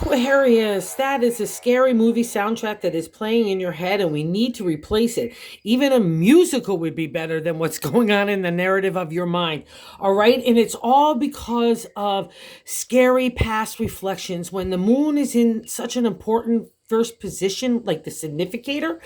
Aquarius, that is a scary movie soundtrack that is playing in your head, and we need to replace it. Even a musical would be better than what's going on in the narrative of your mind. All right. And it's all because of scary past reflections. When the moon is in such an important first position, like the significator,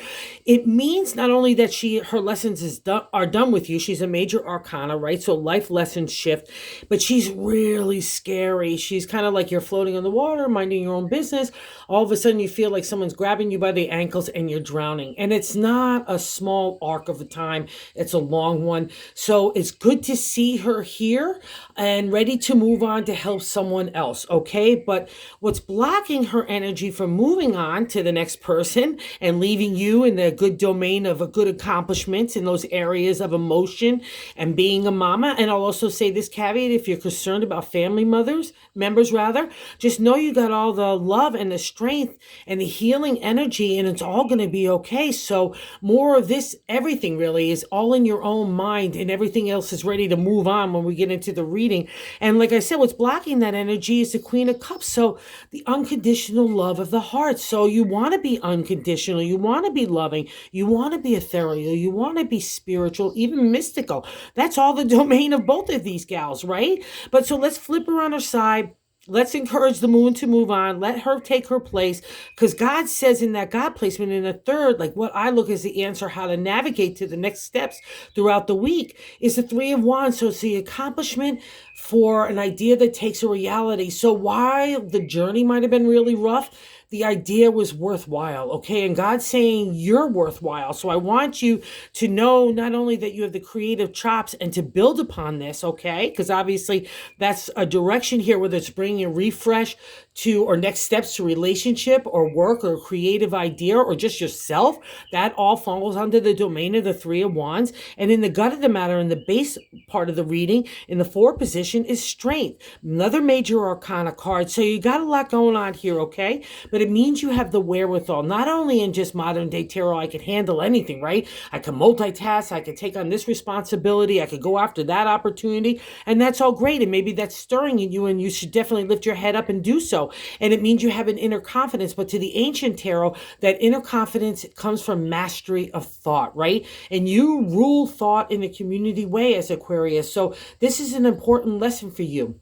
it means not only that her lessons are done with you. She's a major arcana, right? So life lessons shift, but she's really scary. She's kind of like you're floating on the water, minding your own business. All of a sudden, you feel like someone's grabbing you by the ankles and you're drowning. And it's not a small arc of a time; it's a long one. So it's good to see her here and ready to move on to help someone else. Okay, but what's blocking her energy from moving on to the next person and leaving you in the good domain of a good accomplishments in those areas of emotion and being a mama. And I'll also say this caveat: if you're concerned about family members rather, just know you got all the love and the strength and the healing energy, and it's all going to be okay. So more of this, everything really is all in your own mind, and everything else is ready to move on when we get into the reading. And like I said, what's blocking that energy is the Queen of Cups. So the unconditional love of the heart. So you want to be unconditional, you want to be loving, you want to be ethereal, you want to be spiritual, even mystical. That's all the domain of both of these gals, right? But so let's flip her on her side. Let's encourage the moon to move on. Let her take her place. Because God says in that God placement in the third, like what I look as the answer, how to navigate to the next steps throughout the week, is the Three of Wands. So it's the accomplishment for an idea that takes a reality. So while the journey might have been really rough, the idea was worthwhile, okay? And God's saying you're worthwhile. So I want you to know not only that you have the creative chops and to build upon this, okay? Because obviously that's a direction here, whether it's bringing a refresh to or next steps to relationship or work or creative idea or just yourself. That all falls under the domain of the Three of Wands. And in the gut of the matter, in the base part of the reading, in the fourth position is strength, another major arcana card. So you got a lot going on here, okay? But it means you have the wherewithal, not only in just modern day tarot, I could handle anything, right? I can multitask, I could take on this responsibility, I could go after that opportunity, and that's all great. And maybe that's stirring in you, and you should definitely lift your head up and do so. And it means you have an inner confidence. But to the ancient tarot, that inner confidence comes from mastery of thought, right? And you rule thought in a community way as Aquarius. So this is an important lesson for you,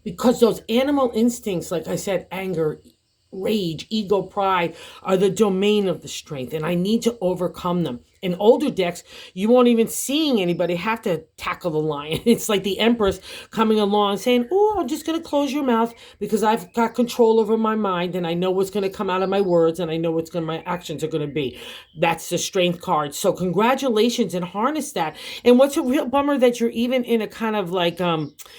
because those animal instincts, like I said, anger, rage, ego, pride, are the domain of the strength, and I need to overcome them. In older decks, you won't even seeing anybody have to tackle the lion. It's like the Empress coming along saying, oh, I'm just going to close your mouth because I've got control over my mind and I know what's going to come out of my words and I know what's going my actions are going to be. That's the strength card. So congratulations, and harness that. And what's a real bummer that you're even in a kind of like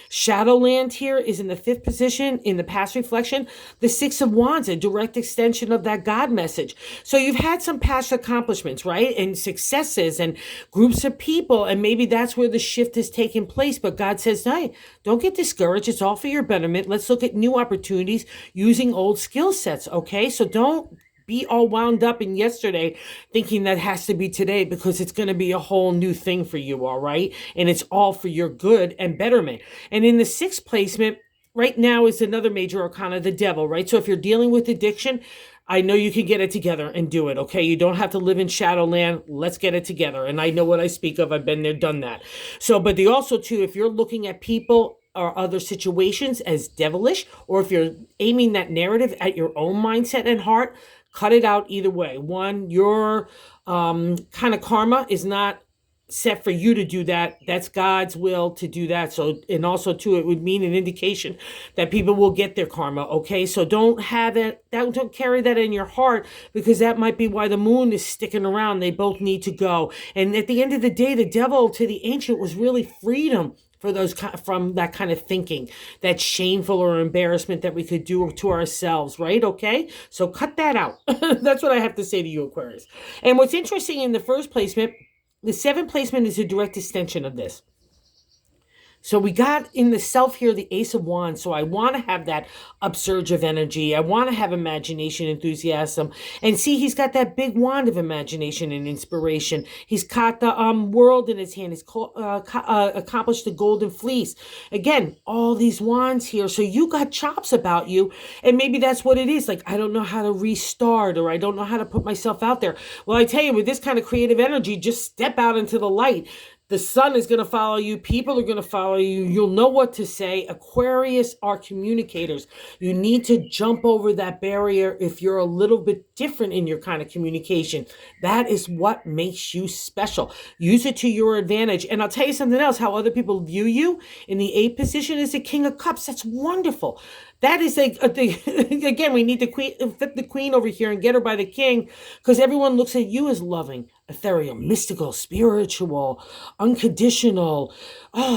shadowland here is in the fifth position in the past reflection, the Six of Wands, a direct extension of that God message. So you've had some past accomplishments, right? And successes and groups of people, and maybe that's where the shift has taken place. But God says, hey, don't get discouraged. It's all for your betterment. Let's look at new opportunities using old skill sets, okay? So don't be all wound up in yesterday thinking that has to be today, because it's going to be a whole new thing for you, all right? And it's all for your good and betterment. And in the sixth placement right now is another major arcana, the Devil, right? So if you're dealing with addiction, I know you can get it together and do it, okay? You don't have to live in Shadowland. Let's get it together. And I know what I speak of. I've been there, done that. So, but the also, too, if you're looking at people or other situations as devilish, or if you're aiming that narrative at your own mindset and heart, cut it out either way. One, your kind of karma is not set for you to do that. That's God's will to do that. So, and also too, it would mean an indication that people will get their karma. Okay. So don't have it, don't carry that in your heart, because that might be why the moon is sticking around. They both need to go. And at the end of the day, the Devil to the ancient was really freedom for those, from that kind of thinking, that shameful or embarrassment that we could do to ourselves, right? Okay. So cut that out. That's what I have to say to you, Aquarius. And what's interesting in the first placement, the seventh placement is a direct extension of this. So we got in the self here, the Ace of Wands. So I want to have that upsurge of energy. I want to have imagination, enthusiasm. And see, he's got that big wand of imagination and inspiration. He's got the world in his hand. He's accomplished the golden fleece. Again, all these wands here. So you got chops about you. And maybe that's what it is. Like, I don't know how to restart, or I don't know how to put myself out there. Well, I tell you, with this kind of creative energy, just step out into the light. The sun is going to follow you. People are going to follow you. You'll know what to say. Aquarius are communicators. You need to jump over that barrier if you're a little bit different in your kind of communication. That is what makes you special. Use it to your advantage. And I'll tell you something else, how other people view you in the 8th position is the King of Cups. That's wonderful. That is again, we need to flip the queen over here and get her by the king, because everyone looks at you as loving, ethereal, mystical, spiritual, unconditional,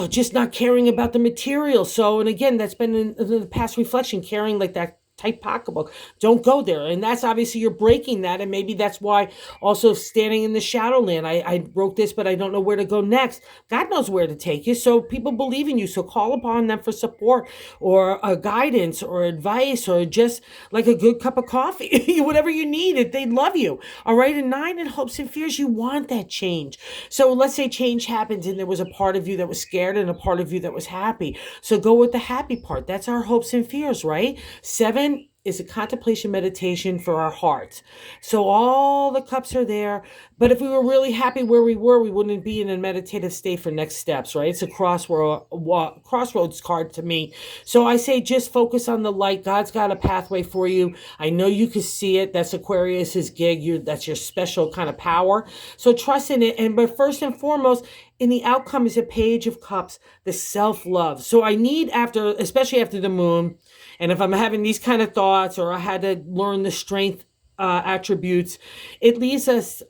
just not caring about the material. So, and again, that's been in the past reflection, caring like that tight pocketbook. Don't go there. And that's obviously you're breaking that. And maybe that's why also standing in the shadowland. I wrote this, but I don't know where to go next. God knows where to take you. So people believe in you. So call upon them for support or guidance or advice, or just like a good cup of coffee, whatever you need. They love you. All right. And 9 in hopes and fears, you want that change. So let's say change happens and there was a part of you that was scared and a part of you that was happy. So go with the happy part. That's our hopes and fears, right? 7 is a contemplation meditation for our hearts. So all the cups are there. But if we were really happy where we were, we wouldn't be in a meditative state for next steps, right? It's a crossroads card to me. So I say just focus on the light. God's got a pathway for you. I know you can see it. That's Aquarius's gig. That's your special kind of power. So trust in it. But first and foremost, in the outcome is a Page of Cups, the self-love. So I need, especially after the moon, and if I'm having these kind of thoughts, or I had to learn the strength attributes, it leaves us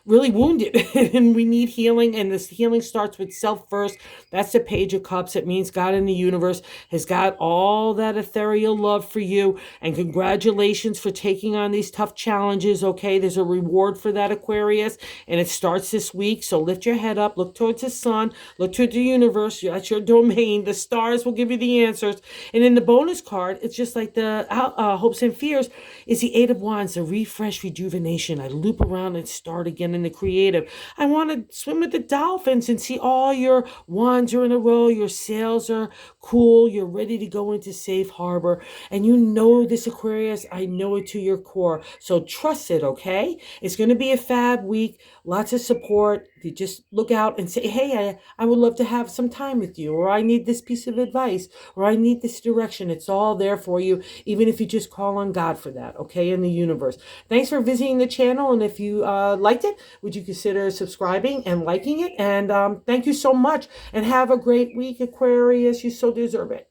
really wounded and we need healing. And this healing starts with self first. That's the Page of Cups. It means God in the universe has got all that ethereal love for you. And congratulations for taking on these tough challenges. Okay, there's a reward for that, Aquarius, and it starts this week. So lift your head up, look towards the sun, look toward the universe. That's your domain. The stars will give you the answers. And in the bonus card, it's just like the hopes and fears, is the 8 of Wands, the refresh, rejuvenation. I loop around and start again in the creative. I want to swim with the dolphins and see all your wands are in a row. Your sails are cool. You're ready to go into safe harbor. And you know this, Aquarius. I know it to your core. So trust it, okay? It's going to be a fab week. Lots of support. You just look out and say, hey, I would love to have some time with you, or I need this piece of advice, or I need this direction. It's all there for you, even if you just call on God for that, okay, in the universe. Thanks for visiting the channel. And if you liked it, would you consider subscribing and liking it? And thank you so much. And have a great week, Aquarius. You so deserve it.